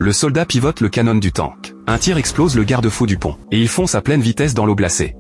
Le soldat pivote le canon du tank. Un tir explose le garde-fou du pont, et il fonce à pleine vitesse dans l'eau glacée.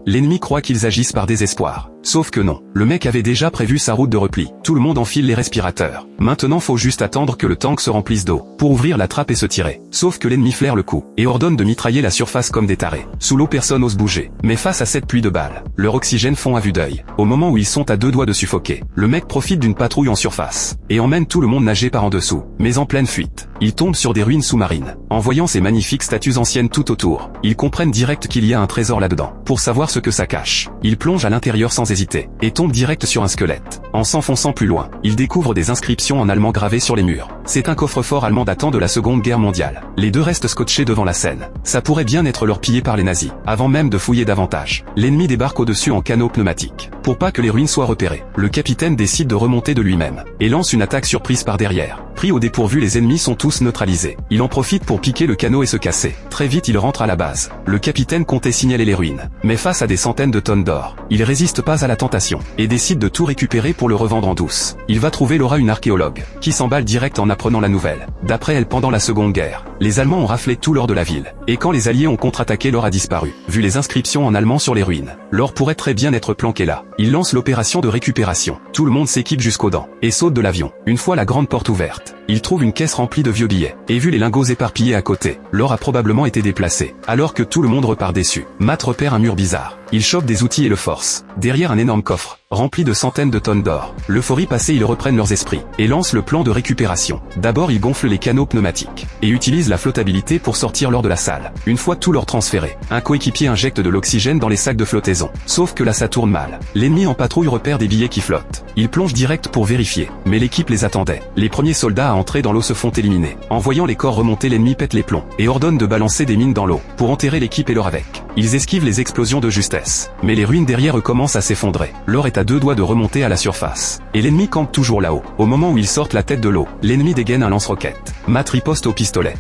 L'ennemi croit qu'ils agissent par désespoir. Sauf que non, le mec avait déjà prévu sa route de repli. Tout le monde enfile les respirateurs. Maintenant faut juste attendre que le tank se remplisse d'eau, pour ouvrir la trappe et se tirer. Sauf que l'ennemi flaire le coup, et ordonne de mitrailler la surface comme des tarés. Sous l'eau personne ose bouger. Mais face à cette pluie de balles, leur oxygène fond à vue d'œil. Au moment où ils sont à deux doigts de suffoquer, le mec profite d'une patrouille en surface, et emmène tout le monde nager par en dessous. Mais en pleine fuite, ils tombent sur des ruines sous-marines. En voyant ces magnifiques statues anciennes tout autour, ils comprennent direct qu'il y a un trésor là-dedans. Pour savoir ce que ça cache, ils plongent à l'intérieur sans hésiter, et tombent direct sur un squelette. En s'enfonçant plus loin, ils découvrent des inscriptions en allemand gravées sur les murs. C'est un coffre-fort allemand datant de la Seconde Guerre mondiale. Les deux restent scotchés devant la scène. Ça pourrait bien être leur pillé par les nazis. Avant même de fouiller davantage, l'ennemi débarque au-dessus en canot pneumatique. Pour pas que les ruines soient repérées, le capitaine décide de remonter de lui-même, et lance une attaque surprise par derrière. Pris au dépourvu, les ennemis sont tous neutralisés. Il en profite pour piquer le canot et se casser. Très vite il rentre à la base. Le capitaine comptait signaler les ruines, mais face à des centaines de tonnes d'or, il résiste pas à la tentation, et décide de tout récupérer pour le revendre en douce. Il va trouver Laura, une archéologue, qui s'emballe direct en apprenant la nouvelle. D'après elle, pendant la Seconde Guerre, les Allemands ont raflé tout l'or de la ville, et quand les Alliés ont contre-attaqué, l'or a disparu. Vu les inscriptions en allemand sur les ruines, l'or pourrait très bien être planqué là. Il lance l'opération de récupération. Tout le monde s'équipe jusqu'aux dents, et saute de l'avion. Une fois la grande porte ouverte, il trouve une caisse remplie de vieux billets, et vu les lingots éparpillés à côté, l'or a probablement été déplacé. Alors que tout le monde repart déçu, Matt repère un mur bizarre. Il chope des outils et le force. Derrière un énorme coffre, rempli de centaines de tonnes d'or. L'euphorie passée, ils reprennent leurs esprits, et lancent le plan de récupération. D'abord ils gonflent les canots pneumatiques, et utilisent la flottabilité pour sortir l'or de la salle. Une fois tout l'or transféré, un coéquipier injecte de l'oxygène dans les sacs de flottaison. Sauf que là ça tourne mal. L'ennemi en patrouille repère des billets qui flottent. Il plonge direct pour vérifier, mais l'équipe les attendait. Les premiers soldats à entrer dans l'eau se font éliminer. En voyant les corps remonter, l'ennemi pète les plombs, et ordonne de balancer des mines dans l'eau, pour enterrer l'équipe et l'or avec. Ils esquivent les explosions de justesse, mais les ruines derrière eux commencent à s'effondrer. L'or est à deux doigts de remonter à la surface, et l'ennemi campe toujours là-haut. Au moment où ils sortent la tête de l'eau, l'ennemi dégaine un lance-roquette. Matt riposte au pistolet.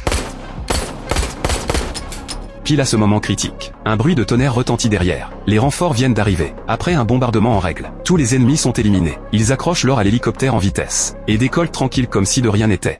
Pile à ce moment critique, un bruit de tonnerre retentit derrière. Les renforts viennent d'arriver. Après un bombardement en règle, tous les ennemis sont éliminés. Ils accrochent l'or à l'hélicoptère en vitesse, et décollent tranquilles comme si de rien n'était.